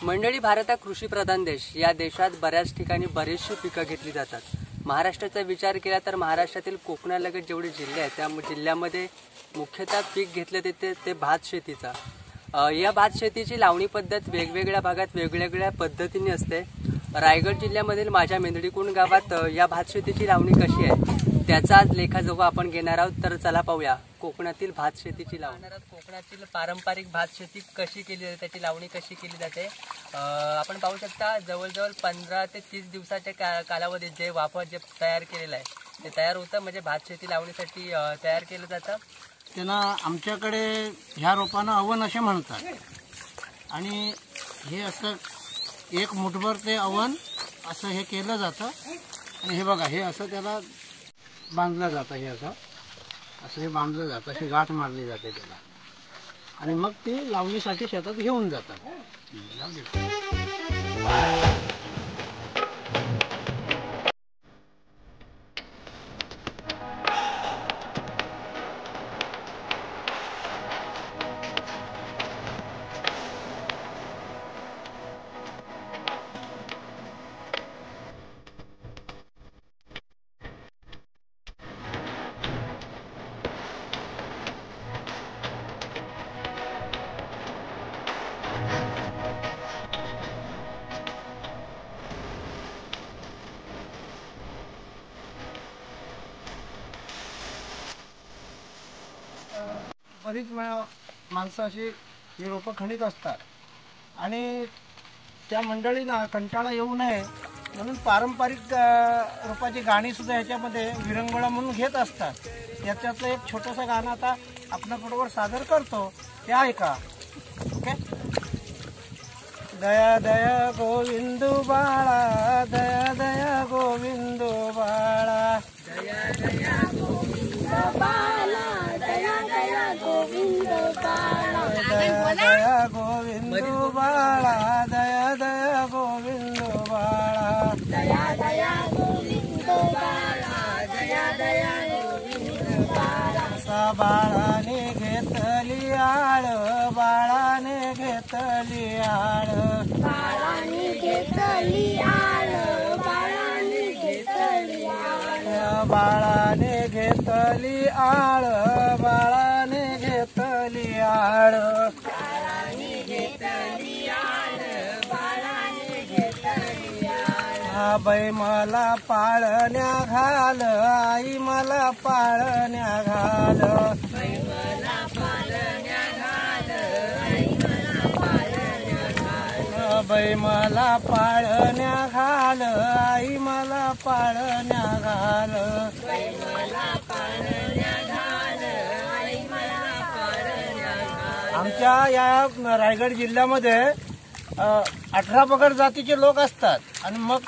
मंडळी, भारत हा कृषीप्रधान देश. या देशात बऱ्याच ठिकाणी बरेचशी पिकं घेतली जातात. महाराष्ट्राचा विचार केला तर महाराष्ट्रातील कोकणालगत जेवढे जिल्हे आहेत त्या जिल्ह्यामध्ये मुख्यतः पीक घेतले ते भात शेतीचा. या भात शेतीची लावणी पद्धत वेगवेगळ्या भागात वेगवेगळ्या पद्धतीने असते. रायगड जिल्ह्यामधील माझ्या मेंदडीकुंड गावात या भात शेतीची लावणी कशी आहे त्याचा आज लेखाजोखा आपण घेणार आहोत. तर चला पाहूया कोकणातील भात शेतीची लावणी. कोकणातील पारंपरिक भात शेती कशी केली जाते, त्याची लावणी कशी केली जाते आपण पाहू शकता. जवळजवळ 15 ते 30 दिवसाच्या कालावधीत जे वाफर जे तयार केलेलं आहे ते तयार होतं, म्हणजे भात शेती लावणीसाठी तयार केलं जातं. त्यांना आमच्याकडे ह्या रोपांना अवन असे म्हणतात. आणि हे असं एक मुठभर ते अवन असं हे केलं जातं. आणि हे बघा, हे असं त्याला बांधलं जातं. हे असं हे बांधलं जातं, अशी गाठ मारली जाते त्याला. आणि मग ती लावणीसाठी शेतात घेऊन जातात. बरीच माणसं अशी ही रोपं खणीत असतात. आणि त्या मंडळींना कंटाळा येऊ नये म्हणून पारंपरिक रोपाची गाणी सुद्धा ह्याच्यामध्ये विरंगुळा म्हणून घेत असतात. याच्यातलं एक छोटंसं गाणं आता आपल्याबरोबर सादर करतो, ते ऐका. ओके. दया दया गोविंदू बाळा, दया दया गोविंदू बाळा, दया दया गोविंदू बाळा, दया दया गोविंदू बाळा, दया दया गोविंदू बाळा, दया दया गोविंदू बाळा, दया दया गोविंदू बाळा, दया दया गोविंदू बाळा. असा बाळाने घेतली आळ, बाळाने घेतली आळ, बाळाने घेतली आळ, बाळाने घेतली आळ, बाळाने घेतली आळ, बाळाने घेतली आळ, बाळाने घेतली आळ, बाळाने घेतली आळ. बाई मला पाळण्या घाल, आई मला पाळण्या घाल, बाई मला पाळण्या घाल, आई मला पाळण्या घाल, बाई मला पाळण्या घाल, आई मला पाळण्या घाल, बाई मला पाळण्या घाल, आई मला पाळण्या घाल. आमच्या या रायगड जिल्ह्यामध्ये 18 पगड जातीचे लोक असतात. आणि मग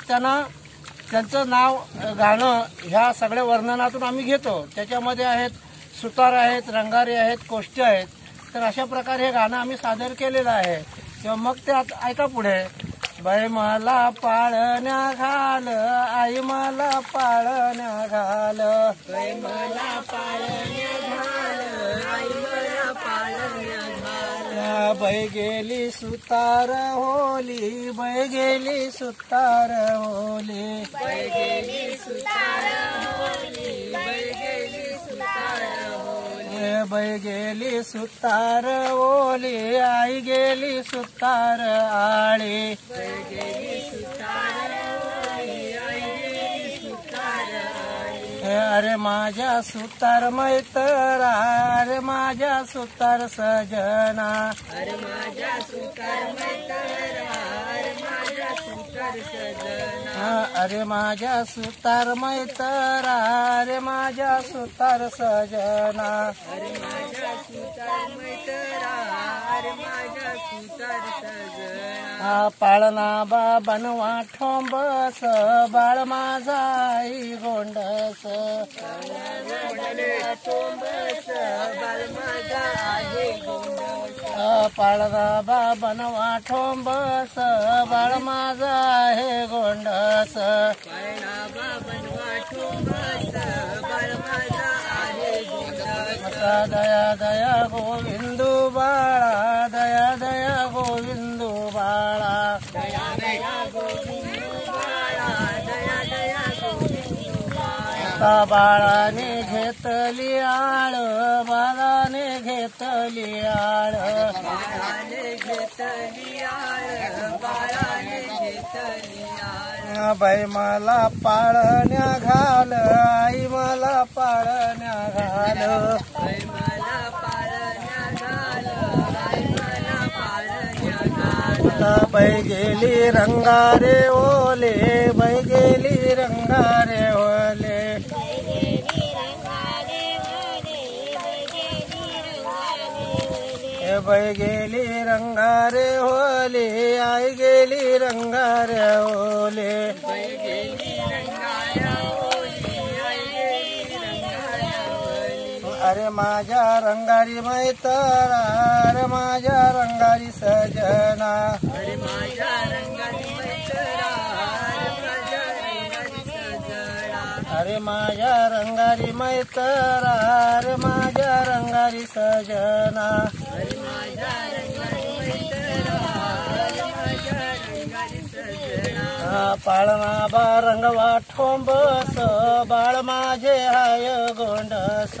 त्यांचं नाव गाणं ह्या सगळ्या वर्णनातून आम्ही घेतो. त्याच्यामध्ये आहेत सुतार आहेत, रंगारी आहेत, कोष्टी आहेत. तर अशा प्रकारे हे गाणं आम्ही सादर केलेलं आहे. तेव्हा मग ते ऐका पुढे. बाई मला पाळण्या घाल, आई मला पाळण्या घाल, बाई मला पाळण्या घाल, आई मला पाळण्या घाल, बाई गेली सुतार होली, बाई गेली सुतार होली, बाई गेली सुतार होली, बाई गेली सुतार होली, बाई गेली सुतार ओली, आई गेली सुतार आळी, बाई गेली सुतार ओली, आई गेली सुतार आळी. अरे माझ्या सुतार मैतरा, अरे माझ्या सुतार सजना, अरे माझ्या सुतार मैतरा, अरे माझ्या सुतार सजना, अरे माझ्या सुतार मैतरा, अरे माझ्या सुतार सजना, अरे माझ्या सुतार मैतरा, अरे माझ्या सुतार सजना. पाळणा बाबनवा ठोंबस, बाळ माझा आई गोंडस, ठोंबस, बाळ माझा आई गोंडस, पाळणा बाबनवा ठोंबस, बाळ माझा आहे गोंडस, पाळणा बाबनवा ठोंबस, बाळ माझा आहे गोंडस. दया दया गोविंदू बाळा, दया दया गोविंदू बाळा, बाळा दया दया गोविंदू बाळा दया दया गोविंदू बाळा बाळाने घेतली आळ बाळाने घेतली आळ बाळाने घेतली आळ बाळाने घेतली आळ बाई मला पाळण्या घाल आई मला पाळण्या घाल आई मला पाळण्या घाल आई मला पाळण्या घाल बाई गेली रंगारे ओले बाई गेली रंगारे ओले बाई गेली रंगारे ओले आई गेली रंगारे ओले अरे माझ्या रंगारी मैतरा अरे माझ्या रंगारी सजना अरे माझ्या रंगाची मैत्रा माझ्या रंगाची सजना अरे माझ्या रंगारी मैतरा अरे माझ्या रंगारी सजना अरे माझ्या रंगाची मैत्रा माझ्या रंगाची सजना पाळणा बा रंगवा ठोंबस बाळ माझे हाय गोंडस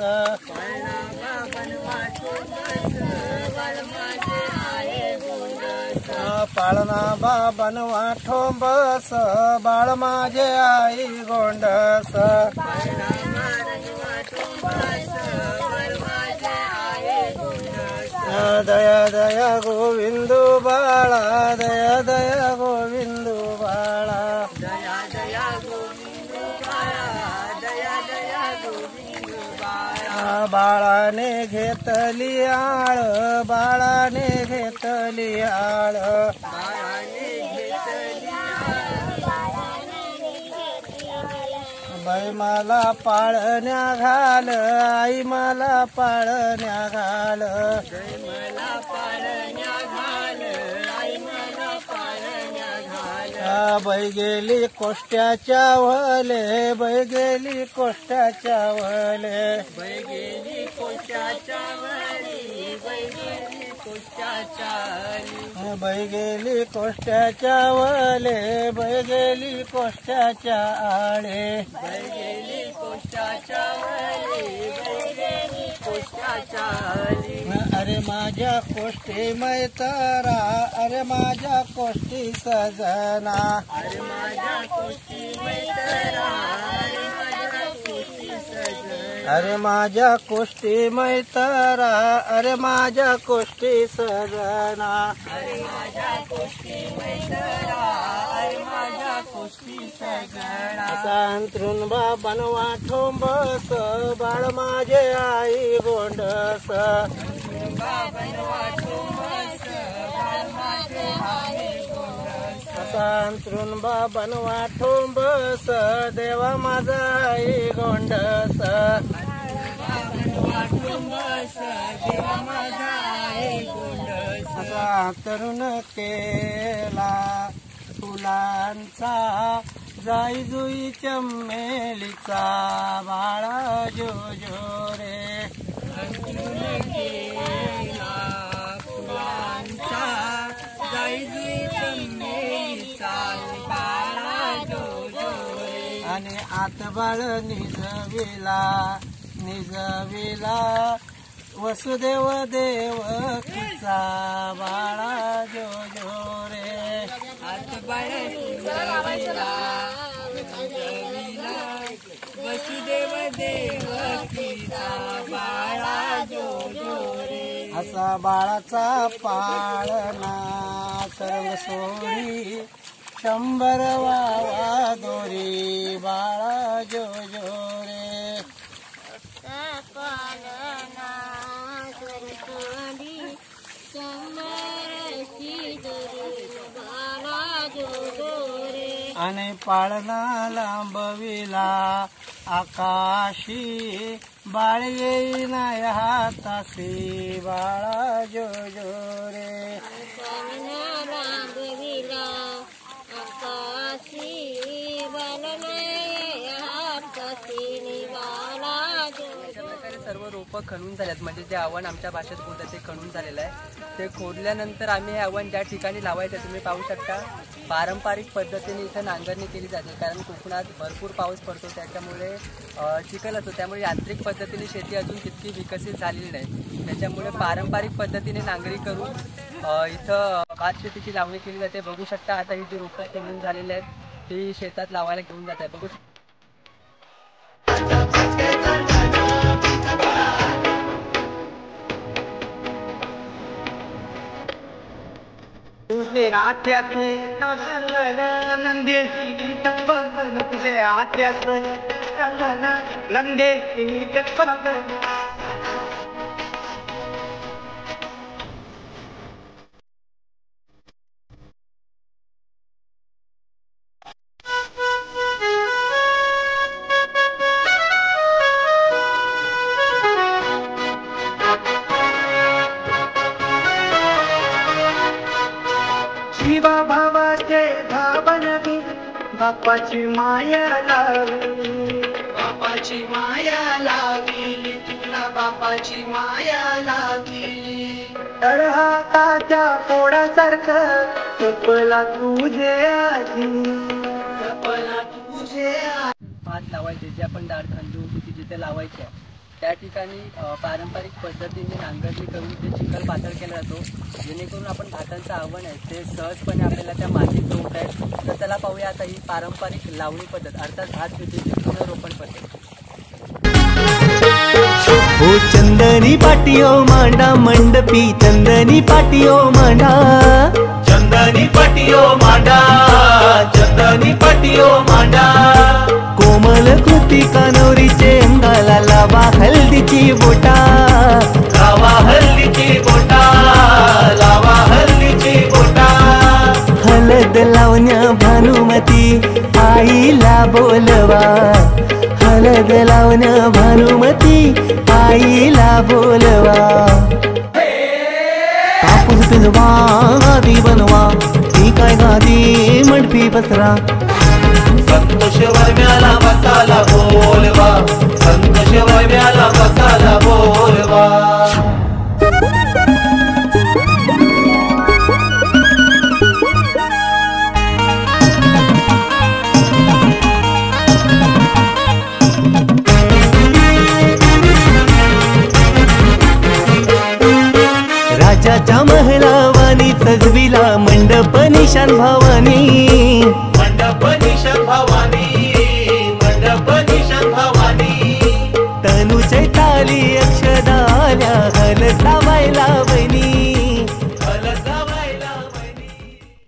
पाळणा बा बनवा ठोंबस बाळ माझे आई गोंडस दया दया गोविंदू बाळा दया दया गोविंदू बाळा दया दया गोविंदू बाळा दया दया गोविंदू बाळा बाळाने घेतली आळ बाळाने घेतली आळ बाळाने घेतली बाई मला पाळण्या घाल आई मला पाळण्या घाल मला पाळण्या घाल आई मला पाळण्या घाल बाई गेली कोष्ट्याच्या वले बाई गेली कोष्ट्याच्या वले बैगेली कोशाच्या वरी बैगेली कोशाच्या आली बाई गेली कोष्ट्याच्या वले बाई गेली कोष्ट्याच्या आळे बैगेली कोशाच्या वरी बैगेली कोशाच्या आली अरे माझ्या कोष्टी मैतरा अरे माझ्या कोष्टी सजना अरे माझ्या कोष्टी मैत्रा अरे माझ्या कोष्टी सजना अरे माझ्या कोष्टी मैतरा अरे माझ्या कोष्टी सजना अरे माझ्या कोष्टी मैत्रा अरे माझ्या कोष्टी सजना अंतरून बा बनवा ठोंबस बाळ माझे आई गोंडस बनवा ठोंबस बाळ माझे आई गोंडस अंतरून बा बनवा ठोंबस देवा माझा आई गोंडस बनवा ठोंबस देवा माझा आई गोंडस तरुण केला फुलांचा जाई जुई चमेलीचा बाळा जो जो रे केला फुलांचा जाईजुई चमेलीचा बाळा जो जो रे आणि आतबाळ निजविला निजविला वसुदेव देवकीचा बाळा जो जो रे हातबाळ निजविला वसुदेव देवकीचा बाळा जो जो रे असा बाळाचा पाळणा सर्व सोडी 100 वावा दोरी बाळा जो जो रे आणि पाळणा लांबविला आकाशी बाळ येईना हातासी बाळा जो जो रे अशा प्रकारे सर्व रोप रोपं खणून झाल्यात, म्हणजे जे अवन आमच्या भाषेत बोलतात ते खणून झालेलं आहे. ते खोदल्यानंतर आम्ही हे अवन ज्या ठिकाणी लावायचं तुम्ही पाहू शकता, पारंपरिक पद्धतीने इथं नांगरणी केली जाते. कारण कोकणात भरपूर पाऊस पडतो, त्याच्यामुळे चिखल असतो, त्यामुळे यांत्रिक पद्धतीने शेती अजून तितकी विकसित झालेली नाही. त्याच्यामुळे पारंपरिक पद्धतीने नांगरी करून इथं भात शेतीची लावणी केली जाते. बघू शकता आता ही जी रोपं खणून झालेली आहेत ती शेतात लावायला घेऊन जात आहे. बघू तुझे आत्यात नंदेची तुझे आत्यात नंदेची शिवा भावाचे भावनवी बापाची माया लावली, बापाची माया लावली, तुला बापाची माया लावली. तळहाताच्या पोळासारखं जपला तुझे आजी, जपला तुझे भात लावायचे, जे आपण दाट तांदूळ होती जिथे लावायचे त्या ठिकाणी पारंपरिक पद्धतीने नांगरणी करून ते चिखल पातळ केला जातो, जेणेकरून आपण भातांचं आव्हान आहे ते सहजपणे आपल्याला त्या मातीत रोवत आहे. तर त्याला पाहूया आता ही पारंपरिक लावणी पद्धत, अर्थात भात शेतीची पुनरोपण पद्धत. हो चंदनी पाटियो मांडा मंडपी, चंदनी पाटियो मांडा, चंदनी पाटियो मांडा, चंदनी पाटियो मांडा. कोमल कृती कानोरीचे अंगाला लावा हल्दीची बोटा, लावा हल्दीची बोटा, लावा हल्दीची बोटा. हलद लावण्या भानुमती आईला बोलवा, हलद लावण्या भानुमती आईला बोलवा. कापूस पिंजवा गादी बनवा, ती काय गादी मंडपी पसरा. संतोष वर्म्याला बसाला बोलवा, संतोष वर्म्याला बसाला बोलवा. राजाच्या महलावानी सजविला मंडप निशान भवानी, मंडप निशान भवानी, मंडप निशान भवानी. तनुचे ताली अक्षदाल्या हलता बायला बनी,